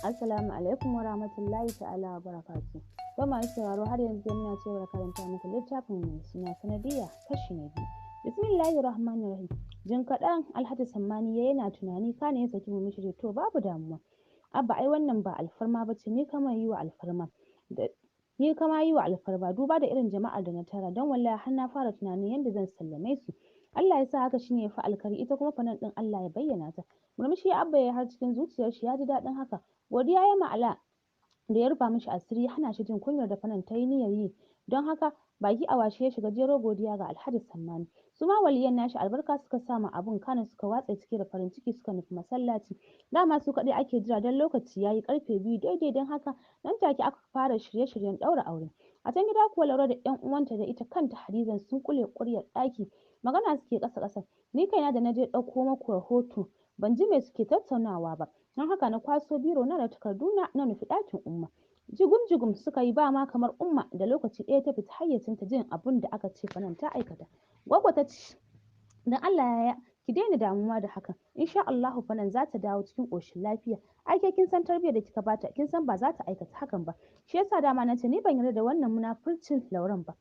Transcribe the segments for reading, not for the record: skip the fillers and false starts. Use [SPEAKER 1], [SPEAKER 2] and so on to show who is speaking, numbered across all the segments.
[SPEAKER 1] Assalamu alaikum wa rahmatullahi ta'ala wa barakatuh. To masu sauraro har yanzu muna cewa karanta muku littafin mai suna sanadiyya kashi na biyu. Bismillahir Rahmanir Rahim. Jin kaɗan Alhaji Sammani yana tunani kana ya saki murmushi to babu damuwa. Abba ai wannan ba alfarma bace ni kama yi wa alfarma. Ni kama yi wa alfarma duba da irin jama'ar da na tara don wallahi har na fara tunanin yadda zan sallame su. Allah ya sa haka shine ya fi alkhairi ita kuma fanan din Allah ya bayyana ta. Murmushi Abba ya har cikin zuciyar shi ya ji daɗin haka. Godiya ya ma'ala da ya rufa mishi asiri ya hana shi jin kunyar da fanan ta yi niyyar yi don haka baki a washe ya shiga jero godiya ga Alhaji Sammani. Su ma waliyan nashi albarka suka sa ma abun kana suka watsa cike da farin ciki suka nufi masallaci. Dama su kaɗai ake jira don lokaci yayi karfe 2 daidai don haka nan take aka fara shirye-shiryen ɗaura aure. A can gida kuwa Laura da ƴan uwanta da ita kanta Hadizan sun kule ƙuryar ɗaki magana suke ƙasa-ƙasa. Ni kaina da na je ɗauko maku rahoto ban ji me suke tattaunawa ba. Don haka na kwaso biro na da takarduna na nufi ɗakin Umma. Jigum-jigum suka yi ba ma kamar Umma da lokaci ɗaya ta fita hayyacinta jin abun da aka ce fanan ta aikata. Gwaggo ta ce, don Allah yaya ki daina damuwa da hakan. Insha Allahu fanan za ta dawo cikin ƙoshin lafiya. Ai ke kin san tarbiyyar da kika bata kin san ba za ta aikata hakan ba. Shi yasa dama na ce ni ban yarda da wannan munafurcin Lauren ba.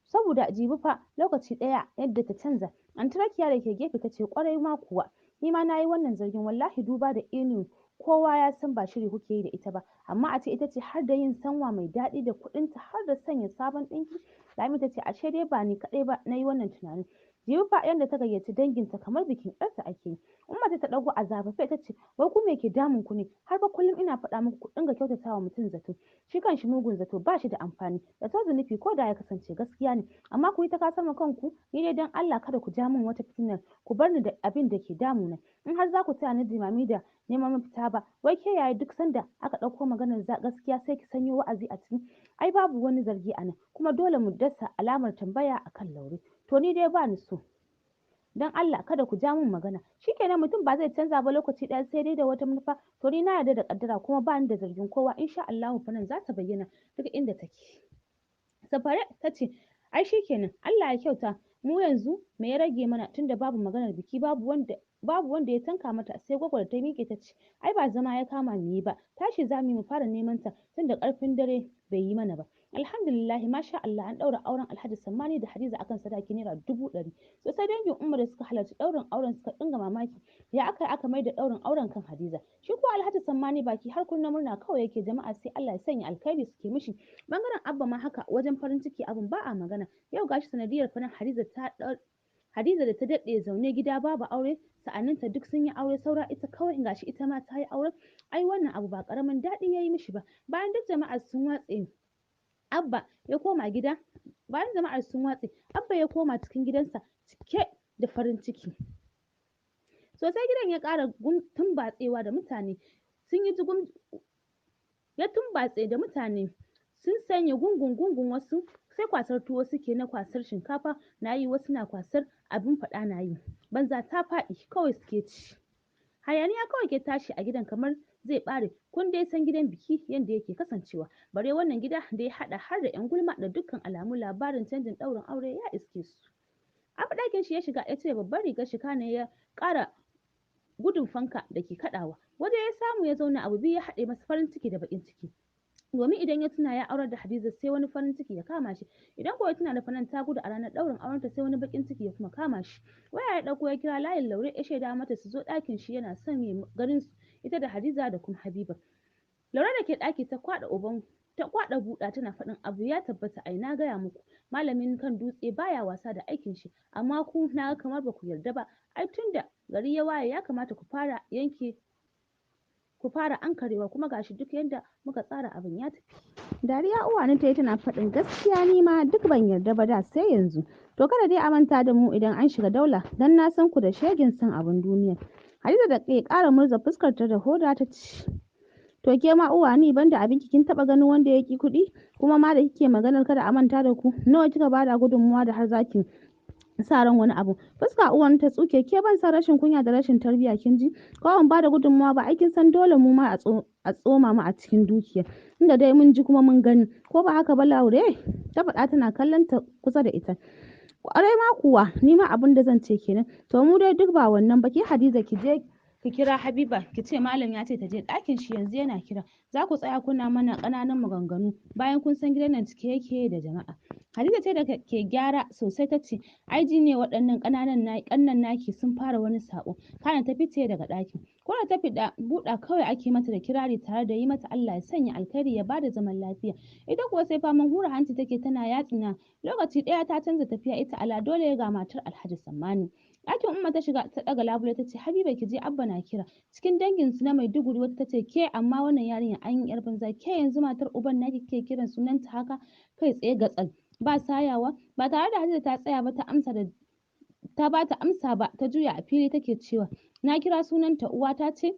[SPEAKER 1] Saboda jibi fa lokaci ɗaya yadda ta canza. Anti Rakiya da ke gefe ta ce ƙwarai ma kuwa. Ni ma na yi wannan zargin wallahi duba da irin kowa ya san ba shiri kuke yi da ita ba amma a ce ita ce har da yin sanwa mai daɗi da kuɗinta har da sanya sabon ɗinki. Lami ta ce ashe dai ba ni kaɗai ba na yi wannan tunanin. Jibi fa yadda ta gayyaci danginta kamar bikin ƴarta ake yi. Umma ta ɗago a zafafe ta ce wai ku me ke damun ku ne har ba kullum ina faɗa muku ku dinga kyautatawa mutum zato. Shi kanshi mugun zato ba shi da amfani zato zunubi ko da ya kasance gaskiya ne amma ku yi ta kasar ma kanku ni dai don Allah kada ku ja min wata fitinar ku bar ni da abin da ke damuna. In har za ku taya ni jimami da neman mafita ba wai ke yaya duk sanda aka ɗauko maganar gaskiya sai ki sanyo wa'azi a ciki ai babu wani zargi a nan kuma dole mu dasa alamar tambaya akan Laure to ni dai ba ni so dan Allah kada ku ja min magana shikenan mutum ba zai canza ba lokaci ɗaya sai dai da wata manufa to ni na yarda da kaddara kuma ba ni da zargin kowa insha Allahu fa nan za ta bayyana duk inda take. Safare ta ce ai shikenan Allah ya kyauta mu yanzu me ya rage mana tunda babu maganar biki babu wanda ya tanka mata sai gwagwa da ta miƙe ta ce ai ba zama ya kama mu yi ba tashi za mu fara neman ta tunda ƙarfin dare bai yi mana ba. Alhamdulillah masha Allah an ɗaura auren Alhaji Sammani da Hadiza akan sadaki naira 100,000 sosai dangin Umma da suka halarci ɗaurin auren suka dinga mamaki ya aka mai da ɗaurin auren kan Hadiza shi ko Alhaji Sammani baki har kunna murna kawai yake jama'a sai Allah ya sanya alkhairi suke mishi bangaren Abba ma haka wajen farin ciki abin ba a magana yau gashi sanadiyar farin Hadiza da ta daɗe zaune gida babu aure sa'anninta duk sun yi aure saura ita kawai gashi ita ma ta yi aure ai wannan abu ba karamin daɗi ya yi mishi ba bayan duk jama'ar sun watse Abba ya koma gida bayan jama'ar sun watse Abba ya koma cikin gidansa cike da farin ciki sosai gidan ya ƙara tumbatsewa da mutane sun yi ya tumbatse da mutane sun sanya gungun wasu sai kwasar tuwo suke na kwasar shinkafa na yi wasu na kwasar abin faɗa na yi banza ta faɗi kawai suke ci hayaniya kawai ke tashi a gidan kamar zai ɓare kun dai san gidan biki yadda yake kasancewa bare wannan gida da ya haɗa har da ƴan gulma da dukkan alamu labarin canjin ɗaurin aure ya iske su. Abu ɗakin shi ya shiga ya cire babbar rigar shi kana ya ƙara gudun fanka da ke kaɗawa waje ya samu ya zauna abu biyu ya haɗe masa farin ciki da baƙin ciki. Domin idan ya tuna ya aurar da Hadiza sai wani farin ciki ya kama shi idan kuwa ya tuna da fanan ta gudu a ranar ɗaurin aurenta sai wani bakin ciki ya kuma kama shi waya ya ɗauko ya kira layin Laure ya shaida mata su zo ɗakin shi yana son ya ganin su ita da Hadiza da kuma Habiba. Laure da ke ɗaki ta kwaɗa buɗa tana faɗin abu ya tabbata ai na gaya muku malamin kan dutse baya wasa da aikin shi amma ku na kamar ba ku yarda ba ai tunda gari ya waye ya kamata ku fara ankarewa kuma gashi duk yadda muka tsara abin ya tafi. Dariya uwani ta yi tana faɗin gaskiya ni ma duk ban yarda ba da sai yanzu. To kada dai a manta da mu idan an shiga daula dan na san ku da shegin san abin duniya. Hadiza da ke ƙara murza fuskar ta da hoda ta ce to ke ma uwani banda abinki kin taɓa ganin wanda ya ki kuɗi kuma ma da kike maganar kada a manta da ku nawa kika bada gudunmuwa da har zaki sa ran wani abu fuska uwan ta tsuke ke ban san rashin kunya da rashin tarbiyya kin ji ko ban bada gudunmawa ba aikin san dole mu ma a tsoma mu a cikin dukiya inda dai mun ji kuma mun gani ko ba haka ba Laure ta faɗa tana kallon ta kusa da ita ƙwarai ma kuwa ni ma abin da zan ce kenan to mu dai duk ba wannan ba ke Hadiza ki je ki kira Habiba ki ce malam ya ce ta je ɗakin shi yanzu yana kira. Za ku tsaya kuna mana ƙananan maganganu bayan kun san gidan nan cike yake da jama'a. Hadiza ce da ke gyara sosai ta ce ai ji ne waɗannan ƙannan naki sun fara wani saƙo. Kana ta fice daga ɗakin. Ko da ta fita buɗa kawai ake mata da kirari tare da yi mata Allah ya sanya alkhairi ya bada zaman lafiya. Ita kuwa sai faman hura hanci take tana yatsina. Lokaci ɗaya ta canza tafiya ita ala dole ga matar Alhaji Sammani. Ɗakin Umma ta shiga ta ɗaga labule ta ce Habiba ki je Abba na kira. Cikin dangin su na Maiduguri wata ta ce ke amma wannan yarinya an yi yar banza ke yanzu matar uban naki kike kiran sunanta haka kai tsaye gatsal. Ba sayawa ba tare da Hadiza ta tsaya ba ta ba ta amsa ba ta juya a fili take cewa na kira sunanta uwata ce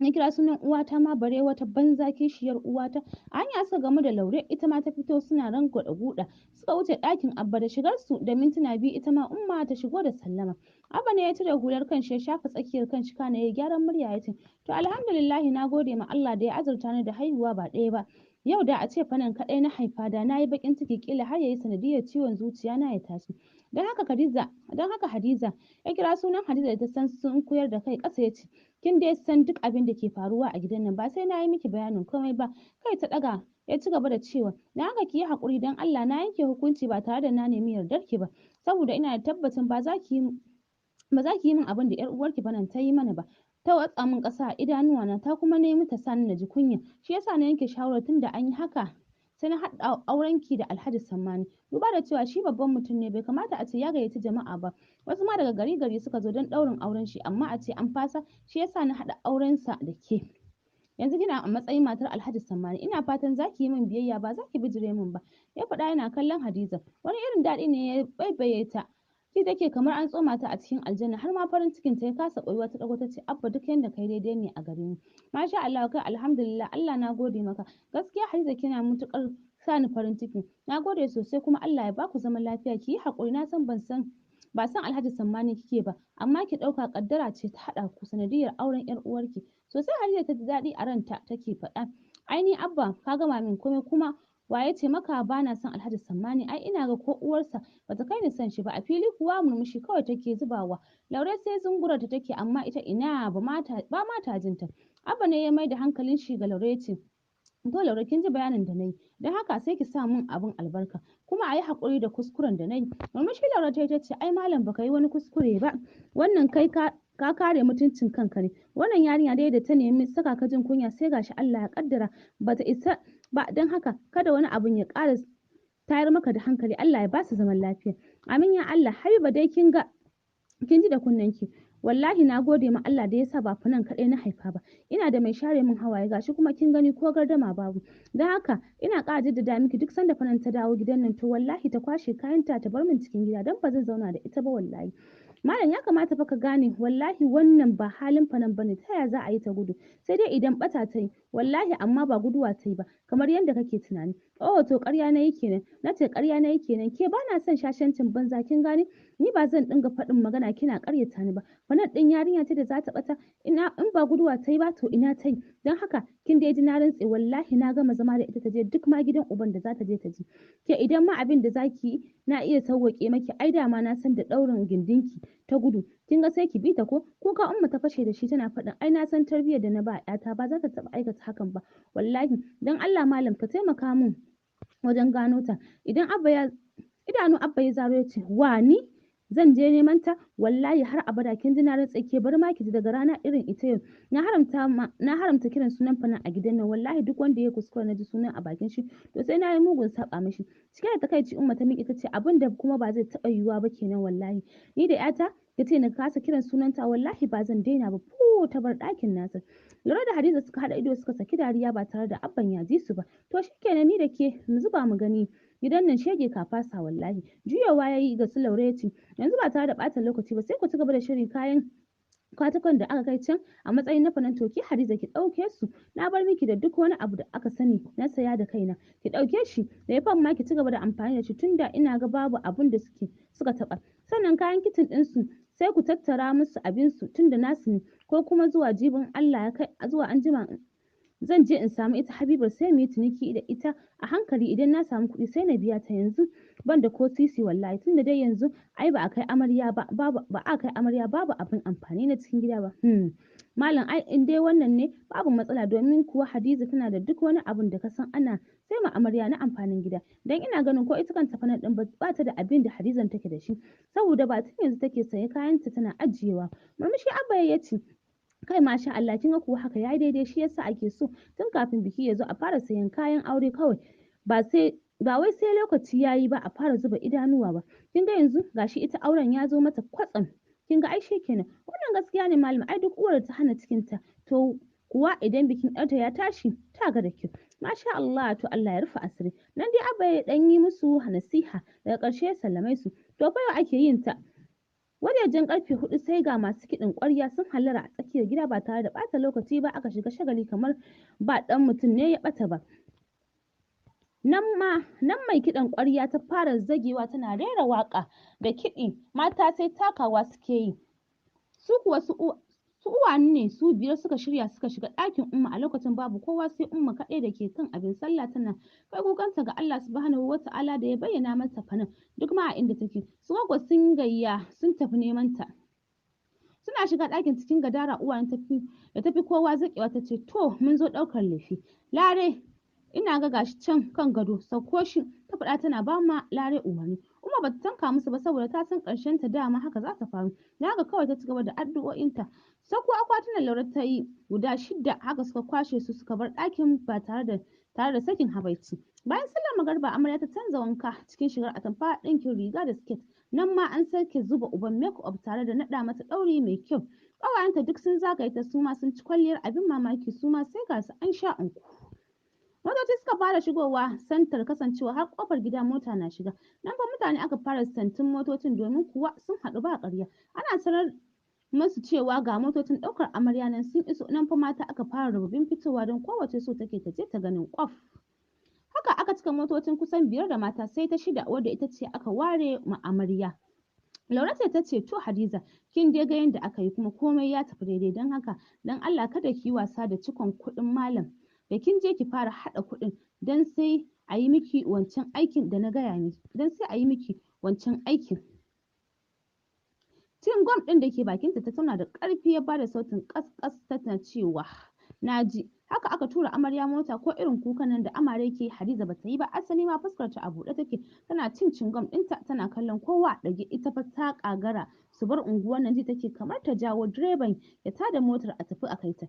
[SPEAKER 1] na kira sunan uwata ma bare wata banza kishiyar uwata. A hanya suka gamu da Laure ita ma ta fito suna rangwada guda suka wuce ɗakin Abba da shigar su da mintuna biyu ita ma Umma ta shigo da sallama. Abba ne ya cire hular kanshi ya shafa tsakiyar kanshi kana ya gyaran murya ya ce to alhamdulillah na gode ma Allah da ya azurta ni da haihuwa ba ɗaya ba. Yau da a ce fanan kaɗai na haifa da na yi baƙin ciki ƙila har ya yi sanadiyar ciwon zuciya na ya tashi. Don haka Hadiza ya kira sunan Hadiza da ta san sun koyar da kai ƙasa ya ce kin dai san duk abin da ke faruwa a gidan nan ba sai na yi miki bayanin komai ba. Kai ta ɗaga ya ci gaba da cewa na haka ki yi haƙuri don Allah na yanke hukunci ba tare da na nemi yardar ki ba saboda ina da tabbacin ba za ki yi min abin da 'yar uwarki fanan ta yi mana ba. Ta watsa min ƙasa a idanuwana ta kuma nemi ta sani na ji kunya shi yasa na yanke shawarar tunda an yi haka sai na haɗa aurenki da Alhaji Sammani. Duba da cewa shi babban mutum ne bai kamata a ce ya gayyaci jama'a ba wasu ma daga gari suka zo don ɗaurin auren shi amma a ce an fasa shi yasa na haɗa aurensa da ke. Yanzu kina a matsayin matar Alhaji Sammani ina fatan za ki yi min biyayya ba za ki bijire min ba. Ya faɗa yana kallon Hadiza wani irin daɗi ne ya baibaye ta. Shi take kamar an tsoma ta a cikin aljanna har ma farin cikin ta ya kasa koyuwa ta dago ta ce Abba duk yanda kai daidai ne a gare ni. Masha Allah kai alhamdulillah Allah na gode maka. Gaskiya Hadiza kina mutukar sani farin ciki. Na gode sosai kuma Allah ya baku zaman lafiya ki yi haƙuri na san ba san Alhaji Sammani kike ba amma ki ɗauka kaddara ce ta haɗa ku sanadiyar auren 'yar uwarki. Sosai Hadiza ta ji daɗi a ranta take faɗa. Ai ni Abba ka gama min komai kuma waye ce maka ba na son Alhaji Sammani ai ina ga ko uwarsa bata kai ni son shi ba a fili kuwa murmushi kawai take zubawa. Laure sai zungura ta take amma ita ina ba ma ta jinta. Abba ne ya mai da hankalin shi ga Laure ce to Laure kin ji bayanin da nayi don haka sai ki sa min abin albarka kuma a yi haƙuri da kuskuren da nayi. Murmushi Laure ta ce ai malam baka yi wani kuskure ba wannan kai ka kare mutuncin kanka ne wannan yarinya dai da ta nemi saka ka jin kunya sai gashi Allah ya kaddara bata isa ba don haka kada wani abun ya ƙara tayar maka da hankali Allah ya ba su zaman lafiya. Amin ya Allah Habiba dai kin ji da kunnenki wallahi na gode ma Allah da yasa ba fanan kaɗai na haifa ba ina da mai share min hawaye gashi kuma kin gani ko gardama babu don haka ina ƙara jaddada miki duk sanda fanan ta dawo gidan nan to wallahi ta kwashe kayanta ta bar min cikin gida don ba zan zauna da ita ba wallahi. Malam ya kamata fa ka gane wallahi wannan ba halin fanan bane ta yaya za a yi ta gudu sai dai idan bata ta yi wallahi amma ba guduwa ta yi ba kamar yadda kake tunani. Oh to ƙarya nayi kenan nace ƙarya nayi kenan ke bana son shashancin banza kin gane ni ba zan dinga faɗin magana kina ƙaryata ni ba fanan ɗin yarinya ce da za ta ɓata in ba guduwa ta yi ba to ina ta yi don haka kin da ji na rantse wallahi na gama zama da ita ta je duk ma gidan uban da za ta je ta ji ke idan ma abin da zaki yi na iya sauwaƙe maki ai dama na san da ɗaurin gindinki ta gudu kin ga sai ki bi ta ko kuka Umma ta fashe da shi tana faɗin ai na san tarbiyyar da na ba ƴata ba za ta taɓa aikata hakan ba wallahi dan Allah malam ka taimaka min wajen gano ta idanu Abba ya zaro ya ce wa ni zan je neman ta wallahi har abada kin ji na rantse ke bar ma ki ji daga rana irin ita yau na haramta kiran sunan fana a gidan nan wallahi duk wanda ya kuskura na ji sunan a bakin shi to sai na yi mugun saba mishi cike da takaici Umma ta miƙe ta ce abin da kuma ba zai taɓa yiwuwa ba kenan wallahi ni da ƴata ya ce na kasa kiran sunanta wallahi ba zan daina ba ta bar ɗakin nasa. Lura da Hadiza suka haɗa ido suka saki dariya ba tare da Abban ya ji su ba to shikenan ni da ke mu zuba mu gani gidan nan shege ka fasa wallahi juyawa yayi ga su Laure ya ce yanzu ba tare da ɓata lokaci ba sai ku ci gaba da shirin kayan katakon da aka kai can a matsayin na fanan toki Hadiza ki ɗauke su na bar miki da duk wani abu da aka sani na saya da kaina ki ɗauke shi da ya ma ki ci gaba da amfani da shi tunda ina ga babu abun da suka taɓa sannan kayan kicin ɗinsu sai ku tattara musu abinsu tunda nasu ne ko kuma zuwa jibin Allah ya kai zuwa anjima zan je in samu ita Habibar sai mu yi ciniki da ita a hankali idan na samu kuɗi sai na biya ta yanzu ban da ko sisi wallahi tunda dai yanzu ai ba a kai amarya ba babu abin amfani na cikin gida ba. Malam ai in dai wannan ne babu matsala domin kuwa Hadiza tana da duk wani abun da ka san ana sai ma amarya na amfanin gida dan ina ganin ko ita kanta fanan din ba ta da abin da Hadizan take da shi saboda ba tun yanzu take saye kayanta tana ajiyewa. Murmushi Abba ya ce kai masha Allah kin ga kuwa haka yayi daidai shi yasa ake so tun kafin biki ya zo a fara sayan kayan aure kawai ba wai sai lokaci yayi ba a fara zuba idanuwa ba. Kin ga yanzu gashi ita auren ya zo mata kwatsam kin ga ai kenan wannan gaskiya ne malam ai duk uwar ta hana cikin ta to kuwa idan bikin ɗarta ya tashi ta ga da kyau. Masha Allah to Allah ya rufe asiri nan dai Abba ya dan yi musu nasiha daga ƙarshe ya sallame su to fa yau ake yin ta wajejen karfe 4 sai ga masu kiɗin ƙwarya sun hallara a tsakiyar gida ba tare da ɓata lokaci ba aka shiga shagali kamar ba ɗan mutum ne ya ɓata ba. Nan mai kiɗan ƙwarya ta fara zagewa tana rera waƙa da kiɗi mata sai takawa suke yi. Su kuwa su uwani ne su biyar suka shirya suka shiga ɗakin Umma a lokacin babu kowa sai Umma kaɗai da ke kan abin sallah tana kai kukanta ga Allah subhanahu wata'ala da ya bayyana mata fanan duk ma a inda take. Su gwaggo sun gayya sun tafi neman ta. Suna shiga ɗakin cikin gadara uwa da tafi kowa zaƙewa ta ce to mun zo ɗaukar lefe. Lare ina ga gashi can kan gado sauko shi ta faɗa tana ba ma Lare umarni. Umma bata tanka musu ba saboda ta san ƙarshen ta dama haka za ta faru. Da haka kawai ta cigaba da addu'o'inta. Sako akwatunan Laure ta yi guda 6 haka suka kwashe su suka bar ɗakin ba tare da sakin habaici. Bayan sallar magariba amarya ta canza wanka cikin shigar atamfa ɗinkin riga da siket. Nan ma an sake zuba uban make-up tare da naɗa mata ɗauri mai kyau. Ƙawayenta duk sun zagaye ta su ma sun ci kwalliyar abin mamaki su ma sai ga su an sha unku. Motoci suka fara shigowa santar kasancewa har kofar gida mota na shiga. Nan fa mutane aka fara santin motocin domin kuwa sun haɗu ba ƙarya. Ana sanar masu cewa ga motocin ɗaukar amarya nan sun iso nan fa mata aka fara rububin fitowa don kowace so take ta je ta ganin kwaf. Haka aka cika motocin kusan 5 da mata sai ta 6 wadda ita ce aka ware ma amarya. Laure ce ta ce to Hadiza kin dai ga yadda aka yi kuma komai ya tafi daidai don haka don Allah kada ki yi wasa da cikon kuɗin malam. Da kin je ki fara haɗa kuɗin don sai a yi miki wancan aikin da na gaya miki don sai a yi miki wancan aikin. Cin gwam ɗin da ke bakinta ta tauna da ƙarfi ya bada sautin ƙasƙas tana cewa na ji. Haka aka tura amarya mota ko irin kukan nan da amare ke Hadiza bata yi ba asali ma fuskar ta a buɗe take tana cin cingam ɗinta tana kallon kowa ɗage ita fa ta ƙagara su bar unguwar nan ji take kamar ta jawo direban ya tada motar a tafi a kai ta.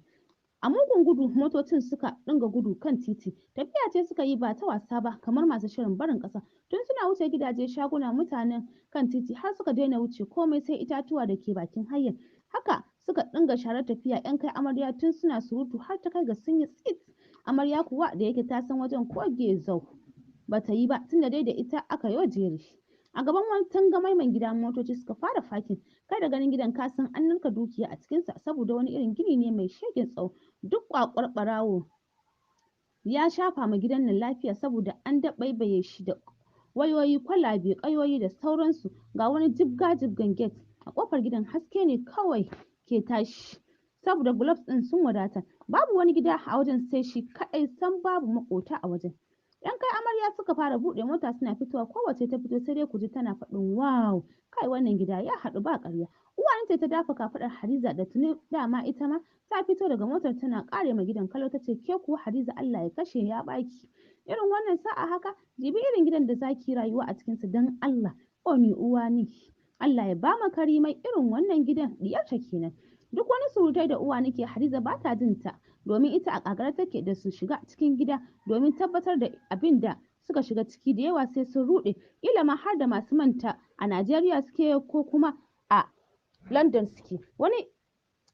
[SPEAKER 1] A mugun gudu motocin suka dinga gudu kan titi tafiya ce suka yi ba ta wasa ba kamar masu shirin barin ƙasa tun suna wuce gidaje shaguna mutanen kan titi har suka daina wuce komai sai itatuwa da ke bakin hanyar haka suka dinga sharar tafiya yan kai amarya tun suna surutu har ta kai ga sun yi tsit amarya kuwa da yake ta san wajen ko gezau bata yi ba tunda dai da ita aka yo jere. A gaban wani tangamaiman gidan motoci suka fara fakin kai da ganin gidan kasan an ninka dukiya a cikinsa saboda wani irin gini ne mai shegen tsawo duk kwakwar ɓarawo ya shafa ma gidan nan lafiya saboda an dabaibaye shi da wayoyi kwalabe ƙayoyi da sauransu ga wani jibga-jibgan gate a ƙofar gidan haske ne kawai ke tashi saboda globes ɗin sun wadata babu wani gida a wajen sai shi kaɗai san babu maƙota a wajen. Yan kai amarya suka fara buɗe mota suna fitowa kowace ta fito sai dai ku ji tana faɗin wow kai wannan gida ya haɗu ba ƙarya. Uwanin ta dafa kafaɗar Hadiza da tuni dama ita ma ta fito daga motar tana ƙare ma gidan kallo tace ke kuwa Hadiza Allah ya kashe ya baki. Irin wannan sa'a haka jibi irin gidan da zaki rayuwa a cikinsa don Allah. O ni uwa ni Allah ya ba ma karimai irin wannan gidan diyarta kenan. Duk wani surutai da uwa nake Hadiza ba ta jin ta domin ita a ƙagara take da su shiga cikin gida domin tabbatar da abin da suka shiga ciki da yawa sai sun ruɗe kila ma har da masu manta a Najeriya suke ko kuma a London suke. Wani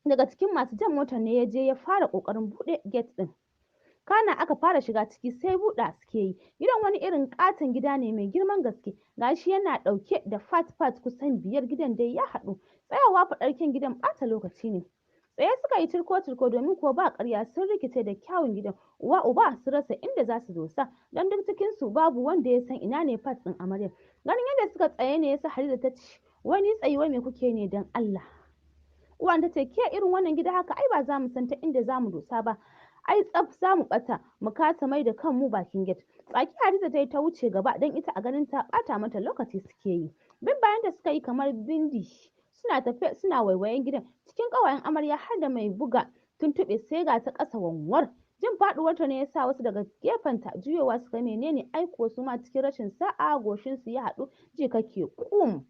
[SPEAKER 1] daga cikin masu jan motar ne ya je ya fara ƙoƙarin buɗe gate ɗin. Kana aka fara shiga ciki sai buɗa suke yi. Gidan wani irin ƙaton gida ne mai girman gaske. Gashi yana ɗauke da fat kusan 5 gidan dai ya haɗu. Tsayawa faɗar gidan ɓata lokaci ne. Tsaye suka yi turko domin kuwa ba ƙarya sun rikice da kyawun gidan. Uwa uba su rasa inda za su dosa don duk cikin su babu wanda ya san ina ne fat ɗin amaryar. Ganin yadda suka tsaye ne yasa Hadiza ta ce wani tsayuwa me kuke ne don Allah. Uwan ta ce ke irin wannan gida haka ai ba za mu san ta inda za mu dosa ba. ai tsaf za mu ɓata mu kasa mai da kanmu bakin gate. Tsaki Hadiza ta yi ta wuce gaba don ita a ganin ta ɓata mata lokaci suke yi. Bin bayan da suka yi kamar bindi suna tafe suna waiwayen gidan. Cikin ƙawayen amarya har da mai buga tuntuɓe sai ga ta ƙasa wanwar. Jin faɗuwarta ne ya sa wasu daga gefenta juyowa suka menene ai kuwa su ma cikin rashin sa'a goshinsu ya haɗu ji kake ƙum.